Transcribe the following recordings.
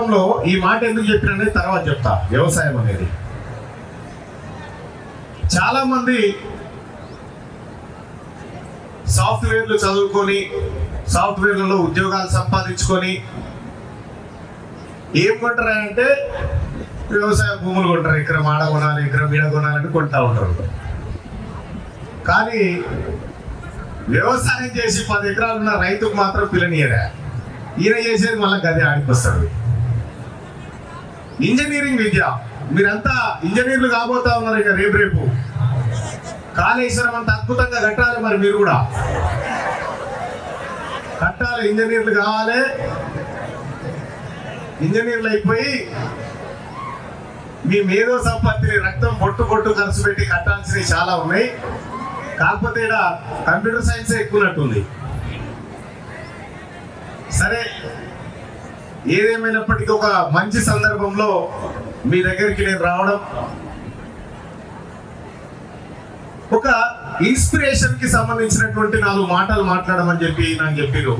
సందర్భంలో ఈ మాట ఎందుకు చెప్పిననేది తర్వాత చెప్తా. వ్యవసాయం అనేది చాలా మంది సాఫ్ట్వేర్లు చదువుకొని సాఫ్ట్వేర్లలో ఉద్యోగాలు సంపాదించుకొని ఏం కొంటారంటే వ్యవసాయ భూములు కొంటారు. ఎకరం ఆడ కొనాలి, ఎకరం ఈడ కొనాలని కొంటా ఉంటారు. కానీ వ్యవసాయం చేసి 10 ఎకరాలు ఉన్న రైతుకు మాత్రం పిల్లనియరా. ఈయన చేసేది మళ్ళీ గది ఆడికొస్తాడు. ఇంజనీరింగ్ విద్య, మీరంతా ఇంజనీర్లు కాబోతా ఉన్నారు. ఇక రేపు కాళేశ్వరం అంత అద్భుతంగా కట్టాలి. మరి మీరు కూడా కట్టాలి, ఇంజనీర్లు కావాలి. ఇంజనీర్లు అయిపోయి మీ మేధో సంపత్తిని రక్తం పొట్టు ఖర్చు పెట్టి కట్టాల్సినవి చాలా ఉన్నాయి. కాకపోతే ఇక్కడ కంప్యూటర్ సైన్స్ ఎక్కువనట్టుంది. సరే, ఏదేమైనప్పటికీ ఒక మంచి సందర్భంలో మీ దగ్గరికి నేను రావడం, ఒక ఇన్స్పిరేషన్ కి సంబంధించినటువంటి 4 మాటలు మాట్లాడమని చెప్పి నాకు చెప్పారు.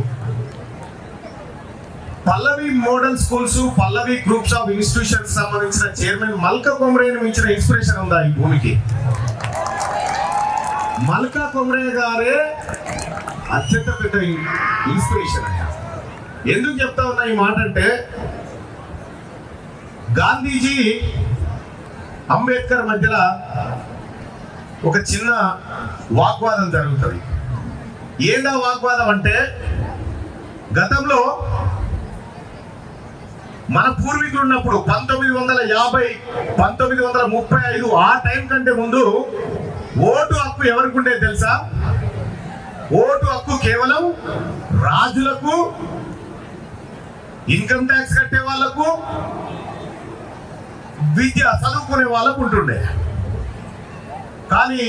Pallavi model schools, Pallavi groups of institutions సంబంధించిన చైర్మన్ మల్కా కొమరేని మించిన ఇన్స్పిరేషన్ ఉందా ఈ భూమికి? మల్కా కొమరే గారే అత్యంత పెద్ద ఇన్స్పిరేషన్. ఎందుకు చెప్తా ఉన్నా ఈ మాట అంటే, గాంధీజీ అంబేద్కర్ మధ్యలో ఒక చిన్న వాగ్వాదం జరుగుతుంది. ఏందా వాగ్వాదం అంటే, గతంలో మన పూర్వీకులు ఉన్నప్పుడు 1950, 1935 ఆ టైం కంటే ముందు ఓటు హక్కు ఎవరికి ఉండేది తెలుసా? ఓటు హక్కు కేవలం రాజులకు, ఇన్కమ్ ట్యాక్స్ కట్టే వాళ్లకు, విద్య చదువుకునే వాళ్ళకు ఉంటుండే. కానీ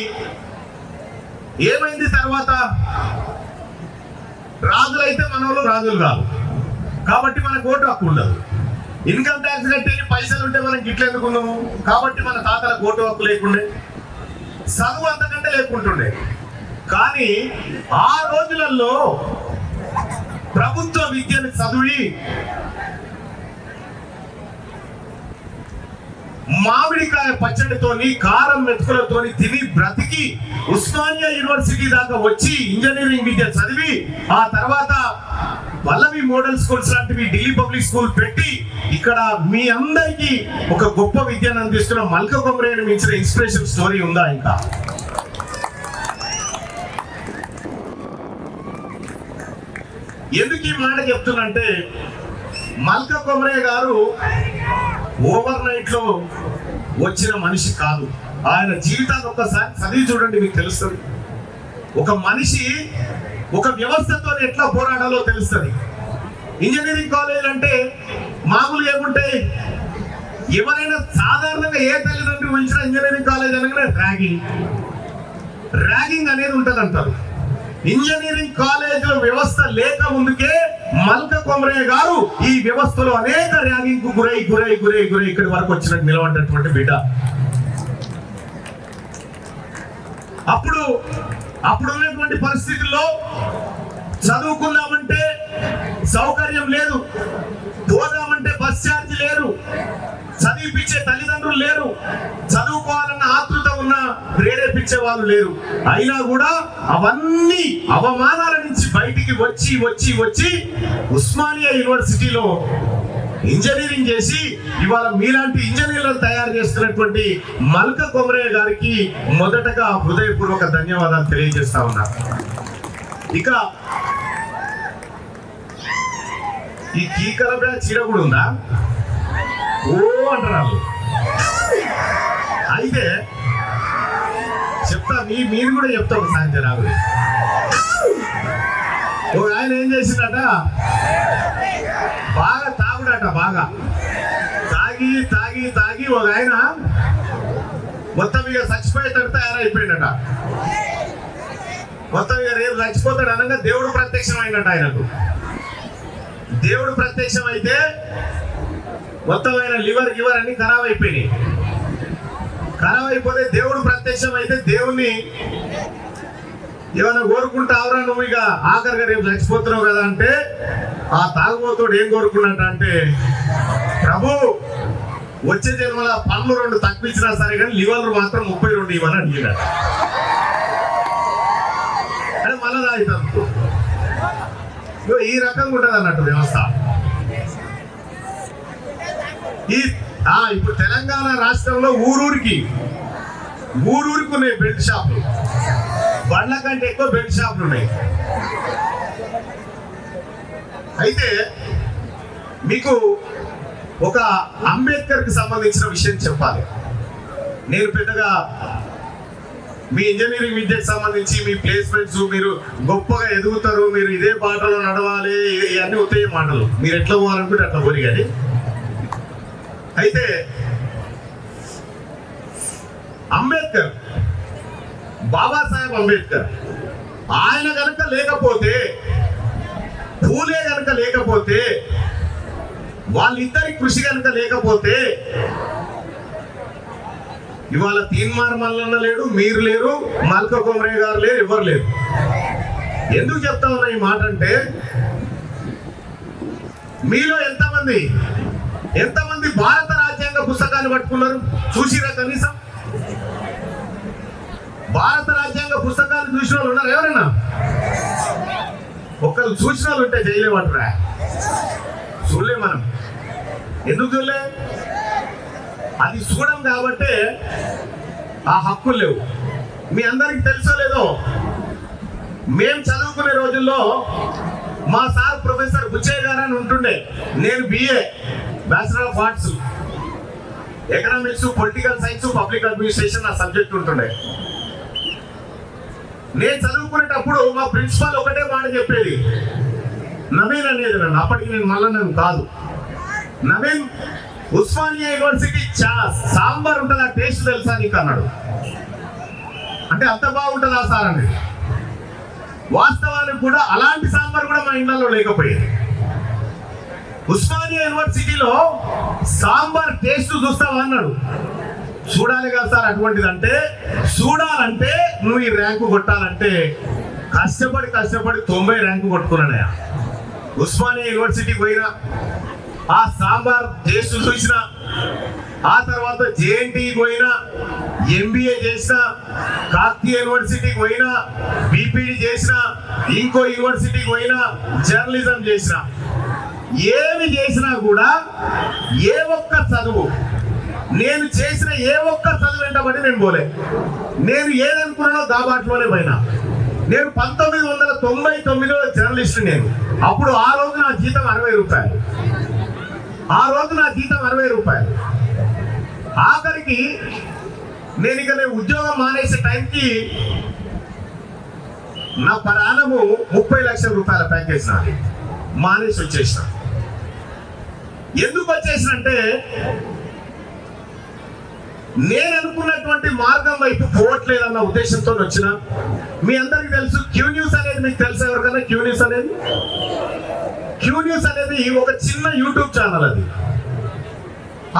ఏమైంది తర్వాత? రాజులైతే మనోళ్ళు రాజులు కాదు కాబట్టి మనకు ఓటు హక్కు ఉండదు. ఇన్కమ్ ట్యాక్స్ కట్టే పైసలు ఉంటే మనం గిట్ల ఎందుకున్నాము కాబట్టి మన తాతలకు ఓటు హక్కు లేకుండే, చదువు అంతకంటే లేకుంటుండే. కానీ ఆ రోజులలో ప్రభుత్వ విద్యను చదివి మామిడికాయ పచ్చడితోని, కారం మెతుకులతోని తిని బ్రతికి ఉస్మానియా యూనివర్సిటీ దాకా వచ్చి ఇంజనీరింగ్ విద్య చదివి, ఆ తర్వాత పల్లవి మోడల్ స్కూల్స్ లాంటివి ఢిల్లీ పబ్లిక్ స్కూల్ పెట్టి ఇక్కడ మీ అందరికీ ఒక గొప్ప విద్యను అందిస్తున్న మల్కా కొమరేని మించిన ఇన్స్పిరేషన్ స్టోరీ ఉందా? ఇంకా ఎందుకు ఈ మాట చెప్తున్నంటే, మల్కా కొమరే గారు ఓవర్ నైట్ లో వచ్చిన మనిషి కాదు. ఆయన జీవితాన్ని ఒక్కసారి చదివి చూడండి, మీకు తెలుస్తుంది. ఒక మనిషి ఒక వ్యవస్థతో ఎట్లా పోరాడాలో తెలుస్తుంది. ఇంజనీరింగ్ కాలేజ్ అంటే మామూలుగా ఏముంటాయి? ఎవరైనా సాధారణంగా ఏ తల్లిదండ్రులు ఉంచిన ఇంజనీరింగ్ కాలేజ్ అనగానే ర్యాగింగ్ అనేది ఉంటుంది అంటారు. ఇంజనీరింగ్ కాలేజీల వ్యవస్థ లేక ముందుకే మల్కా కొమరే గారు ఈ వ్యవస్థలో అనేక ర్యాగింగ్ కు గురై ఇక్కడి వరకు వచ్చినట్టు నిలబడ్డటువంటి బిడ్డ. అప్పుడున్నటువంటి పరిస్థితుల్లో చదువుకుందామంటే సౌకర్యం లేదు, పోదామంటే బస్ ఛార్జ్ లేరు, చదివిపించే తల్లిదండ్రులు లేరు, చదువుకోవాలన్న ఆతృత ఉన్న ప్రేరేపించే వాళ్ళు లేరు. అయినా కూడా అవన్నీ అవమానాల నుంచి బయటికి వచ్చి ఉస్మానియా యూనివర్సిటీలో ఇంజనీరింగ్ చేసి ఇవాళ మీలాంటి ఇంజనీర్లను తయారు చేస్తున్నటువంటి మల్కా కొమరే గారికి మొదటగా హృదయపూర్వక ధన్యవాదాలు తెలియజేస్తా ఉన్నా. ఇక ఈ కీకల చీడ కూడా ఉందా? ఓ అంటారు. అయితే చెప్తా, మీరు కూడా చెప్తా ఒకసారి జనాలు. ఒక ఆయన ఏం చేసిందట, బాగా తాగుడట, బాగా తాగి ఒక ఆయన మొత్తం ఇక చచ్చిపోయేటట్టు తయారైపోయిందట. మొత్తం ఇక రేపు చచ్చిపోతాడు అనగా దేవుడు ప్రత్యక్షం అయినట్టు ఆయనకు. దేవుడు ప్రత్యక్షం అయితే మొత్తం ఆయన లివర్ అన్ని ఖరాబ్ అయిపోయినాయి. ఖరాబ్ అయిపోతే దేవుడు ప్రత్యక్షం అయితే దేవుణ్ణి ఏమైనా కోరుకుంటావురా నువ్వు, ఇక ఆఖరిగా రేపు చచ్చిపోతున్నావు కదా అంటే ఆ తాగుబోతుడు ఏం కోరుకున్నట్ట అంటే, ప్రభు వచ్చే జన్మల పనులు 2 తక్కువ సరే కానీ లివర్లు మాత్రం 32 ఇవ్వని అడిగినాడు. అంటే మళ్ళా తాగుతాం. ఈ రకంగా ఉంటుంది అన్నట్టు వ్యవస్థ. ఇప్పుడు తెలంగాణ రాష్ట్రంలో ఊరూరికి ఉన్నాయి బెల్ట్ షాపులు, బండ్ల కంటే ఎక్కువ బెల్ట్ షాపులు ఉన్నాయి. అయితే మీకు ఒక అంబేద్కర్ కి సంబంధించిన విషయం చెప్పాలి. నేను పెద్దగా మీ ఇంజనీరింగ్ విద్యకు సంబంధించి మీ ప్లేస్మెంట్స్, మీరు గొప్పగా ఎదుగుతారు, మీరు ఇదే బాటలో నడవాలి, ఇవన్నీ ఉత్తయ్య మాటలు. మీరు ఎట్లా పోవాలనుకుంటే అట్లా పోయి. కానీ అయితే అంబేద్కర్, బాబాసాహెబ్ అంబేద్కర్, ఆయన కనుక లేకపోతే, పూలే కనుక లేకపోతే, వాళ్ళిద్దరి కృషి కనుక లేకపోతే ఇవాళ తీన్మార్ మల్లన్న లేడు, మీరు లేరు, మల్కా కొమరయ్య గారు లేరు, ఎవరు లేరు. ఎందుకు చెప్తా ఉన్నా ఈ మాట అంటే, మీలో ఎంతమంది భారత రాజ్యాంగ పుస్తకాన్ని పట్టుకున్నారు చూసిరా? కనీసం భారత రాజ్యాంగ పుస్తకాలు చూసిన వాళ్ళు ఉన్నారు ఎవరైనా? ఒకళ్ళు చూసిన వాళ్ళు ఉంటే చేయలేమంటారా? చూడలే. మనం ఎందుకు చూడలే? అది చూడం కాబట్టి ఆ హక్కులు లేవు. మీ అందరికి తెలుసో లేదో, మేము చదువుకునే రోజుల్లో మా సార్ ప్రొఫెసర్ బుచ్చయ్య గారు అని ఉంటుండే. నేను BA bachelor of arts, economics, political science, public administration నా సబ్జెక్ట్ ఉంటుండే. నేను చదువుకునేటప్పుడు మా ప్రిన్సిపాల్ ఒకటే మాట చెప్పేది, నవీన్ అనేది నన్ను, అప్పటికి నేను మళ్ళా నేను కాదు, నవీన్ ఉస్మానియా యూనివర్సిటీ సాంబార్ ఉంటుంది, ఆ టేస్ట్ తెలుసా నీకు అన్నాడు. అంటే అంత బాగుంటుందా సార్ అని. వాస్తవానికి కూడా అలాంటి సాంబార్ కూడా మా ఇంట్లో లేకపోయేది. ఉస్మానియా యూనివర్సిటీలో సాంబార్ టేస్ట్ చూస్తావా అన్నాడు. చూడాలి కదా సార్ అటువంటిది. అంటే చూడాలంటే నువ్వు ఈ ర్యాంకు కొట్టాలంటే కష్టపడి 90 ర్యాంకు కొట్టుకున్నానయా. ఉస్మానియా యూనివర్సిటీకి పోయినా ఆ సాంబార్ టేస్ట్ చూసిన, ఆ తర్వాత JNTకి పోయినా, MBA చేసిన, కాకతీయ యూనివర్సిటీకి పోయినా, BPD చేసిన, ఇంకో యూనివర్సిటీకి పోయినా, జర్నలిజం చేసిన, ఏమి చేసినా కూడా ఏ ఒక్క చదువు, నేను చేసిన ఏ ఒక్క చదువు వెంటబడి నేను పోలే. నేను ఏదనుకున్నానో దాబాట్లోనే పోయినా. నేను 1999లో జర్నలిస్ట్. నేను అప్పుడు ఆ రోజు నా జీతం 60 రూపాయలు. ఆఖరికి నేను ఉద్యోగం మానేసే టైంకి నా ప్రాణము 30 లక్షల రూపాయల ప్యాకేజ్ నాది. మానేసి వచ్చేసిన. ఎందుకు వచ్చేసినంటే, నేను అనుకున్నటువంటి మార్గం వైపు పోవట్లేదన్న ఉద్దేశంతో వచ్చిన. మీ అందరికి తెలుసు క్యూ న్యూస్ అనేది, మీకు తెలుసు ఎవరికైనా క్యూ న్యూస్ అనేది ఒక చిన్న యూట్యూబ్ ఛానల్. అది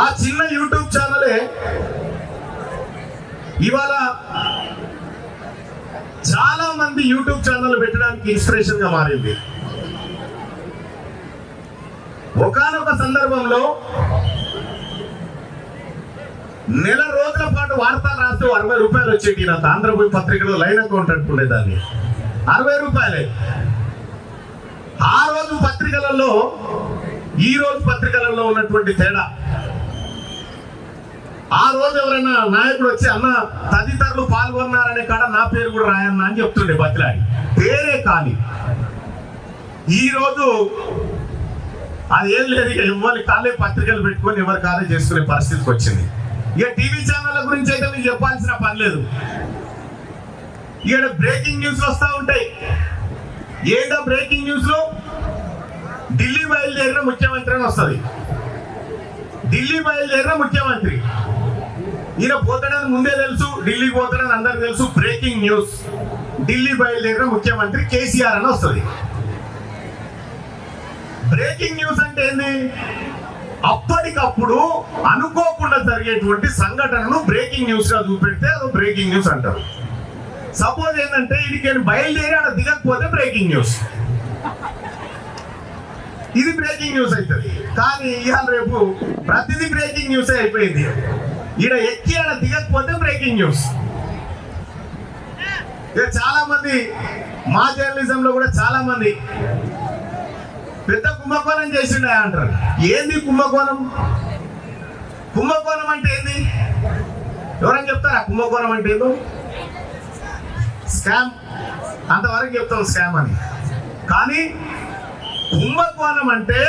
ఆ చిన్న యూట్యూబ్ ఛానలే ఇవాళ చాలా మంది యూట్యూబ్ ఛానల్ పెట్టడానికి ఇన్స్పిరేషన్ గా మారింది. ఒకానొక సందర్భంలో నెల రోజుల పాటు వార్తలు రాస్తూ 60 రూపాయలు వచ్చేటి. నాకు ఆంధ్రభూమి పత్రికలో లైన్ అకౌంటెంట్ ఉండేదాన్ని. 60 రూపాయలే. ఆ రోజు పత్రికలలో ఈ రోజు పత్రికలలో ఉన్నటువంటి తేడా. ఆ రోజు ఎవరైనా నాయకుడు వచ్చి, అన్న తదితరులు పాల్గొన్నారనే కాడ నా పేరు కూడా రాయన్నా అని చెప్తుండే బతిలాడి, పేరే కానీ. ఈ రోజు అది ఏం లేదు. ఇక ఎవరి కాలే పత్రికలు పెట్టుకొని ఎవరి కాలే చేసుకునే పరిస్థితికి వచ్చింది. ఇక టీవీ ఛానళ్ళ గురించి అయితే మీకు చెప్పాల్సిన పని లేదు. ఇక్కడ బ్రేకింగ్ న్యూస్ వస్తూ ఉంటాయి. ఏంటో బ్రేకింగ్ న్యూస్ లో ఢిల్లీ బయలుదేరిన ముఖ్యమంత్రి అని వస్తుంది. ఢిల్లీ బయలుదేరిన ముఖ్యమంత్రి, ఈయన పోతాడని ముందే తెలుసు, ఢిల్లీకి పోతాడని అందరికి తెలుసు. బ్రేకింగ్ న్యూస్, ఢిల్లీ బయలుదేరిన ముఖ్యమంత్రి కేసీఆర్ అని వస్తుంది. బ్రేకింగ్ న్యూస్ అంటే ఏంది? అప్పటికప్పుడు అనుకోకుండా జరిగేటువంటి సంఘటనను బ్రేకింగ్ న్యూస్ గా చూపెడితే అది బ్రేకింగ్ న్యూస్ అంటారు. సపోజ్ ఏంటంటే ఇది బయలుదేరి ఆడ దిగకపోతే బ్రేకింగ్ న్యూస్, ఇది బ్రేకింగ్ న్యూస్ అవుతుంది. కానీ ఇవాళ రేపు ప్రతిదీ బ్రేకింగ్ న్యూస్ అయిపోయింది. ఈడ ఎక్కి ఆడ దిగకపోతే బ్రేకింగ్ న్యూస్. ఇక చాలా మంది మా జర్నలిజంలో కూడా చాలా మంది పెద్ద కుంభకోణం చేసిండే అంటారు. ఏంది కుంభకోణం? కుంభకోణం అంటే ఏంది? ఎవరైనా చెప్తారా కుంభకోణం అంటే ఏదో? స్కామ్, అంతవరకు చెప్తాం స్కామ్ అని. కానీ కుంభకోణం అంటే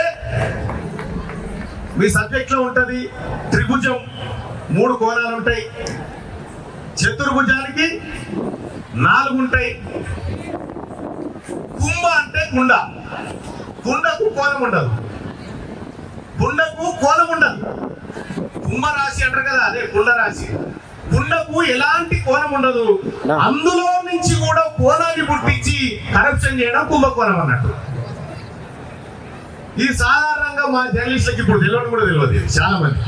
మీ సబ్జెక్ట్లో ఉంటుంది. త్రిభుజం 3 కోణాలు ఉంటాయి, చతుర్భుజానికి 4 ఉంటాయి. కుంభ అంటే కుండ, కుండకు కోణం ఉండదు, కుండకు కోణం ఉండదు. కుంభరాశి అంటారు కదా, అదే కుండ రాశి. కుండకు ఎలాంటి కోణం ఉండదు, అందులో నుంచి కూడా కోణాన్ని పుట్టించి కరప్షన్ చేయడం కుంభకోణం అన్నట్టు. ఇది సాధారణంగా మా జర్నలిస్టులకు ఇప్పుడు తెలియడం కూడా తెలియదు. చాలా మంది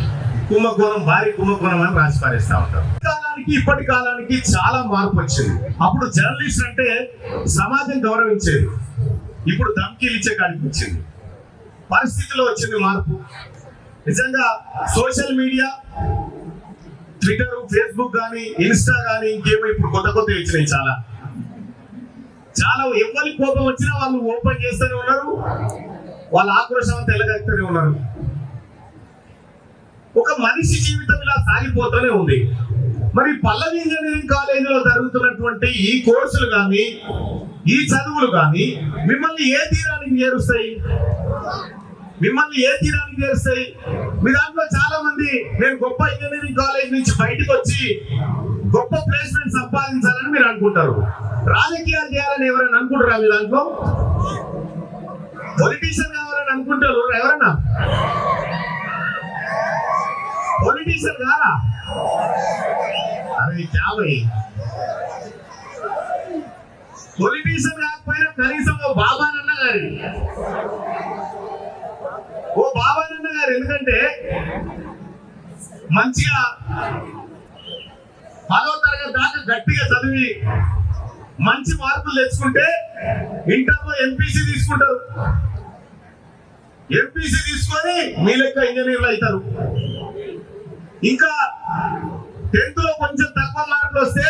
కుంభకోణం, భారీ కుంభకోణం అని రాసి పారేస్తా ఉంటారు. కాలానికి ఇప్పటి కాలానికి చాలా మార్పు వచ్చింది. అప్పుడు జర్నలిస్ట్ అంటే సమాజం గౌరవించేది, ఇప్పుడు ధమ్కీలు ఇచ్చే కాడికి వచ్చింది. పరిస్థితిలో వచ్చింది మార్పు. నిజంగా సోషల్ మీడియా, ట్విట్టర్, ఫేస్బుక్ కానీ, ఇన్స్టా కానీ, ఇంకేమో ఇప్పుడు కొత్త వచ్చినాయి. చాలా చాలా ఎవరి కోపం వచ్చినా వాళ్ళు ఓపెన్ చేస్తూనే ఉన్నారు, వాళ్ళ ఆక్రోశం అంతా ఎలగెత్తూనే ఉన్నారు. ఒక మనిషి జీవితం ఇలా సాగిపోతూనే ఉంది. మరి పల్లవి ఇంజనీరింగ్ కాలేజీలో జరుగుతున్నటువంటి ఈ కోర్సులు కానీ, ఈ చదువులు కానీ మిమ్మల్ని ఏ తీరానికి చేరుస్తాయి? మిమ్మల్ని ఏ తీరానికి చేరుస్తాయి? మీ దాంట్లో చాలా మంది నేను గొప్ప ఇంజనీరింగ్ కాలేజ్ నుంచి బయటకు వచ్చి గొప్ప ప్లేస్మెంట్ సంపాదించాలని మీరు అనుకుంటారు. రాజకీయాలు చేయాలని ఎవరైనా అనుకుంటారా? మీ దాంట్లో పొలిటీషియన్ కావాలని అనుకుంటారు ఎవరన్నా? పొలిటీషియన్ కారా? అరే క్యాబై పొలిటీషియన్ కాకపోయినా కనీసం ఓ బాబానన్న గారి, ఓ బాబానన్న గారు, ఎందుకంటే మంచిగా 10వ తరగతి దాకా గట్టిగా చదివి మంచి మార్కులు తెచ్చుకుంటే ఇంటర్లో ఎంపీసీ తీసుకుంటారు. ఎంపీసీ తీసుకొని మీ లెక్క ఇంజనీర్లు అవుతారు. ఇంకా 10th లో కొంచెం తక్కువ మార్కులు వస్తే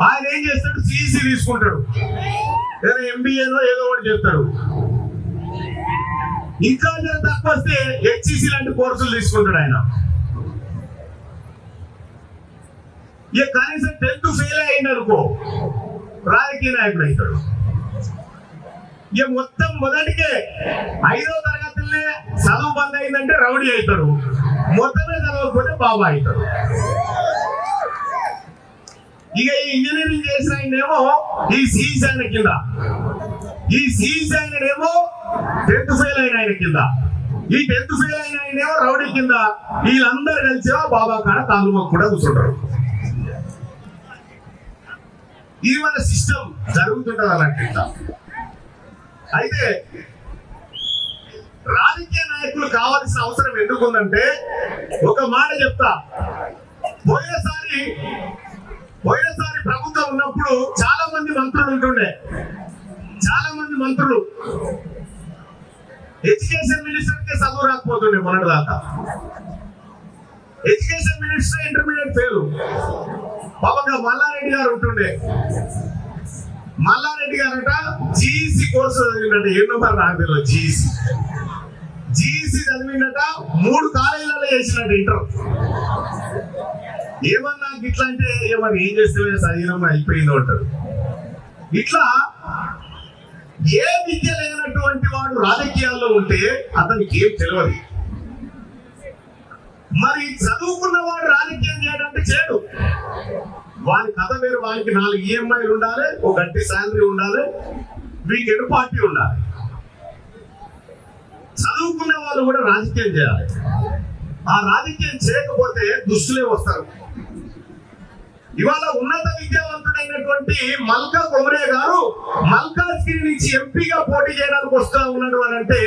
ఆయన ఏం చేస్తాడు? సిఈసి తీసుకుంటాడు, లేదా ఎంబీఏలో ఏదో ఒకటి చేస్తాడు. ఇంకా తక్కువ వస్తే హెచ్ఈసి లాంటి కోర్సులు తీసుకుంటాడు ఆయన. ఇక కనీసం 10th ఫెయిల్ అయింది అనుకో, రాజకీయ నాయకుడు అవుతాడు. ఇక మొత్తం మొదటికే 5వ తరగతిలోనే చదువు బంద్ అయిందంటే రౌడీ అవుతాడు, మొత్తమే చదవకపోతే బాబా అవుతాడు. ఇక ఈ ఇంజనీరింగ్ చేసిన ఆయనేమో ఈ సిఈసి ఆయన కింద, ఈ సిఈసి ఆయనేమో 10th ఫెయిల్ అయిన ఆయన కింద, ఈ 10th ఫెయిల్ అయిన ఆయనేమో రౌడీ కింద. వీళ్ళందరూ కలిసేవో బాబా కాడ కాలు కూడా కూర్చుంటారు. ఇది మన సిస్టమ్ జరుగుతుంటది అన్నట్టు. అయితే రాజకీయ నాయకులు కావాల్సిన అవసరం ఎందుకుందంటే, ఒక మాట చెప్తా. పోయినసారి ప్రభుత్వం ఉన్నప్పుడు చాలా మంది మంత్రులు ఉంటుండే, చాలా మంది మంత్రులు. ఎడ్యుకేషన్ మినిస్టర్ కే చదువు రాకపోతుండే మొన్నటి దాకా. Education minister intermediate fail. పాపంగా మల్లారెడ్డి గారు ఉంటుండే. మల్లారెడ్డి గారట జీఈసీ కోర్సు చదివిందట. ఎన్నో మరి నాకు తెలియదు. జీఈసీ చదివిందట. 3 కాలేజీలలో చేసినట్టు ఇంటర్. ఏమన్నా ఇట్లా అంటే ఏమన్నా ఏం చేస్తే చదివినమ్మా అయిపోయిందో అంటారు. ఇట్లా ఏ విద్య లేనటువంటి వాడు రాజకీయాల్లో ఉంటే అతనికి ఏం తెలియదు. మరి చదువుకున్న వాడు రాజకీయం చేయడంటే చేయడు. వాని కథ వేరు. వానికి 4 ఈఎంఐలు ఉండాలి, ఒక గట్టి శాలరీ ఉండాలి, వీకెండ్ పార్టీ ఉండాలి. చదువుకున్న వాళ్ళు కూడా రాజకీయం చేయాలి. ఆ రాజకీయం చేయకపోతే దుస్తులే వస్తారు. ఇవాళ ఉన్నత విద్యావంతుడైనటువంటి మల్కా కొమరే గారు మల్కాజ్గిరి నుంచి ఎంపీగా పోటీ చేయడానికి వస్తా ఉన్నాడు అని అంటే,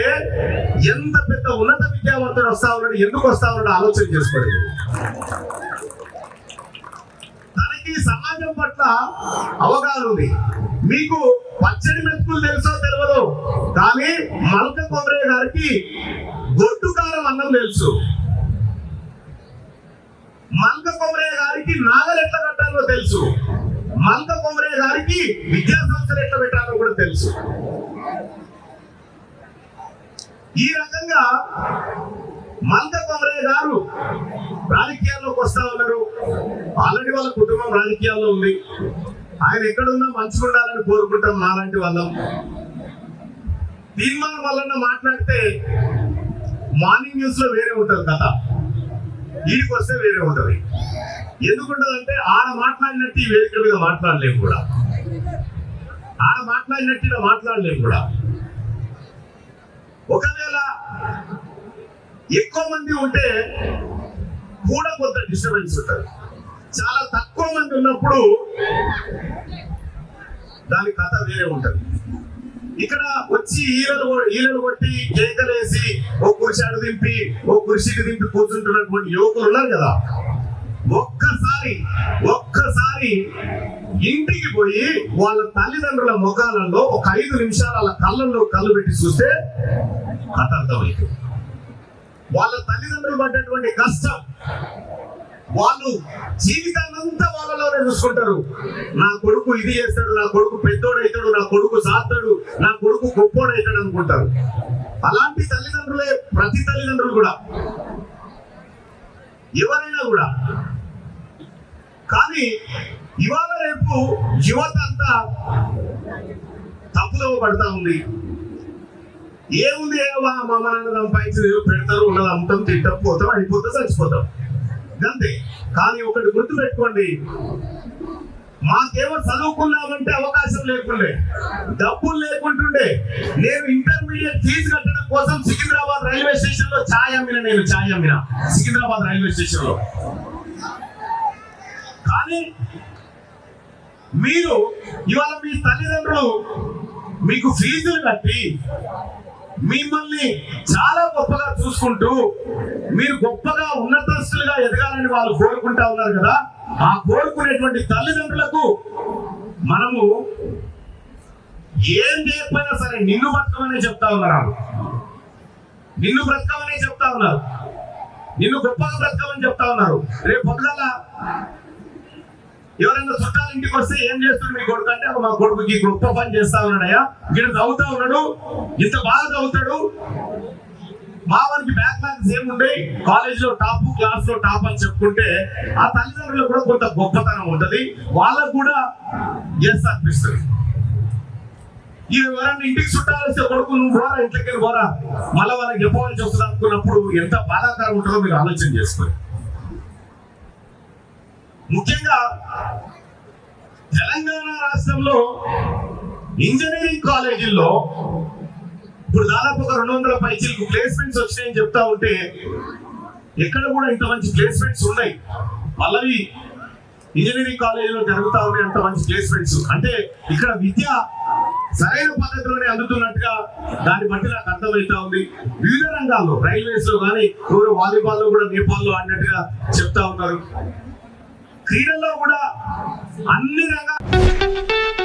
ఎంత పెద్ద ఉన్నత విద్యావంతుడు వస్తా ఉన్నాడు, ఎందుకు వస్తా ఉన్నాడు ఆలోచన చేసుకోండి. తన సమాజం పట్ల అవగాహన ఉంది. మీకు పచ్చడి మెతుకులు తెలుసో తెలియదు, కానీ మల్క కొమరయ్య గారికి గొడ్డు కారం అన్నం తెలుసు. మల్క కొమరయ్య గారికి నాగలు ఎట్లా కట్టాలో తెలుసు. మల్క కొమరయ్య గారికి విద్యా సంస్థలు ఎట్లా పెట్టాలో కూడా తెలుసు. ఈ రకంగా మల్క కొమరయ్య గారు రాజకీయాల్లోకి వస్తా ఉన్నారు. ఆల్రెడీ వాళ్ళ కుటుంబం రాజకీయాల్లో ఉంది. ఆయన ఎక్కడున్నా మంచిగా ఉండాలని కోరుకుంటాం నాలాంటి వాళ్ళం. తీర్మానం వల్ల మాట్లాడితే మార్నింగ్ న్యూస్ లో వేరే ఉంటది కదా, వీడికి వస్తే వేరే ఉంటది. ఎందుకుంటదంటే ఆడ మాట్లాడినట్టు ఈ వేదిక మీద మాట్లాడలేము కూడా, ఆడ మాట్లాడినట్టు ఇలా మాట్లాడలేము కూడా. ఒకవేళ ఎక్కువ మంది ఉంటే కూడా కొంత డిస్టర్బెన్స్ ఉంటుంది. చాలా తక్కువ మంది ఉన్నప్పుడు దాని కథ వేరే ఉంటది. ఇక్కడ వచ్చి ఈలలు కొట్టి కేకలేసి ఓ కుర్చీ అడు దింపి ఓ కుర్చీకి దింపి కూర్చుంటున్నటువంటి యువకులు ఉన్నారు కదా, ఒక్కసారి ఇంటికి పోయి వాళ్ళ తల్లిదండ్రుల ముఖాలలో ఒక 5 నిమిషాలు వాళ్ళ కళ్ళల్లో కళ్ళు పెట్టి చూస్తే కథ అర్థమైంది. వాళ్ళ తల్లిదండ్రులు పడ్డటువంటి కష్టం వాళ్ళు జీవితాన్నంతా వాళ్ళలోనే చూసుకుంటారు. నా కొడుకు ఇది చేస్తాడు, నా కొడుకు పెద్దోడైతాడు, నా కొడుకు సాస్తాడు, నా కొడుకు గొప్పోడైతాడు అనుకుంటారు. అలాంటి తల్లిదండ్రులే ప్రతి తల్లిదండ్రులు కూడా, ఎవరైనా కూడా. కానీ ఇవాళ రేపు యువత అంతా తప్పులో పడతా ఉంది. ఏముంది, మా నాన్న సంపాదించి పెడతారు, ఉన్నది అమ్ముతాం, తింటాం, పోతాం, అయిపోతాం, చచ్చిపోతాం, అంతే. కానీ ఒకటి గుర్తు పెట్టుకోండి, మాకేమో చదువుకున్నామంటే అవకాశం లేకుండే, డబ్బులు లేకుంటుండే. నేను ఇంటర్మీడియట్ ఫీజు కట్టడం కోసం సికింద్రాబాద్ రైల్వే స్టేషన్ లో ఛాయ్ అమ్మిన సికింద్రాబాద్ రైల్వే స్టేషన్ లో. కానీ మీరు ఇవాళ మీ తల్లిదండ్రులు మీకు ఫీజులు కట్టి మిమ్మల్ని చాలా గొప్పగా చూసుకుంటూ మీరు గొప్పగా ఉన్నతస్తులుగా ఎదగాలని వాళ్ళు కోరుకుంటా ఉన్నారు కదా. ఆ కోరుకునేటువంటి తల్లిదండ్రులకు మనము ఏం చేయకపోయినా సరే నిన్ను బ్రతకమనే చెప్తా ఉన్నారు, నిన్ను బ్రతకమనే చెప్తా ఉన్నారు, నిన్ను గొప్పగా బ్రతకమని చెప్తా ఉన్నారు. రేపు పొద్దుగల ఎవరైనా చుట్టాల ఇంటికి వస్తే ఏం చేస్తాడు మీ కొడుకు అంటే, మా కొడుకుకి గొప్ప పని చేస్తా ఉన్నాడయ్యా, వీడు చదువుతా ఉన్నాడు, ఇంత బాగా చదువుతాడు, మావానికి బ్యాక్లాగ్స్ ఏముండే, కాలేజ్ లో టాప్, క్లాస్ లో టాప్ అని చెప్పుకుంటే ఆ తల్లిదండ్రులకు కూడా కొంత గొప్పతనం ఉంటది, వాళ్ళకు కూడా ఎస్ అనిపిస్తుంది. ఈ ఎవరైనా ఇంటికి చుట్టాలు వస్తే కొడుకు నువ్వు పోరా, ఇంట్లోకి వెళ్ళి పోరా, మళ్ళీ వాళ్ళకి చెప్పాలని చెప్తుంది అనుకున్నప్పుడు ఎంత బాధాకరం ఉంటుందో మీరు ఆలోచన చేసుకోండి. ముఖ్యంగా తెలంగాణ రాష్ట్రంలో ఇంజనీరింగ్ కాలేజీల్లో ఇప్పుడు దాదాపు ఒక 200 పైచీలకు ప్లేస్మెంట్స్ వచ్చినాయని చెప్తా ఉంటే ఎక్కడ కూడా ఇంత మంచి ప్లేస్మెంట్స్ ఉన్నాయి. పల్లవి ఇంజనీరింగ్ కాలేజీలో జరుగుతా ఉన్నాయి అంత మంచి ప్లేస్మెంట్స్. అంటే ఇక్కడ విద్య సరైన పద్ధతిలోనే అందుతున్నట్టుగా దాన్ని బట్టి నాకు అర్థమవుతా ఉంది. వివిధ రంగాల్లో రైల్వేస్ లో కానీ వాలీబాల్ లో కూడా నేపాల్లో ఆడినట్టుగా చెప్తా ఉన్నారు. క్రీడల్లో కూడా అన్ని రంగాలు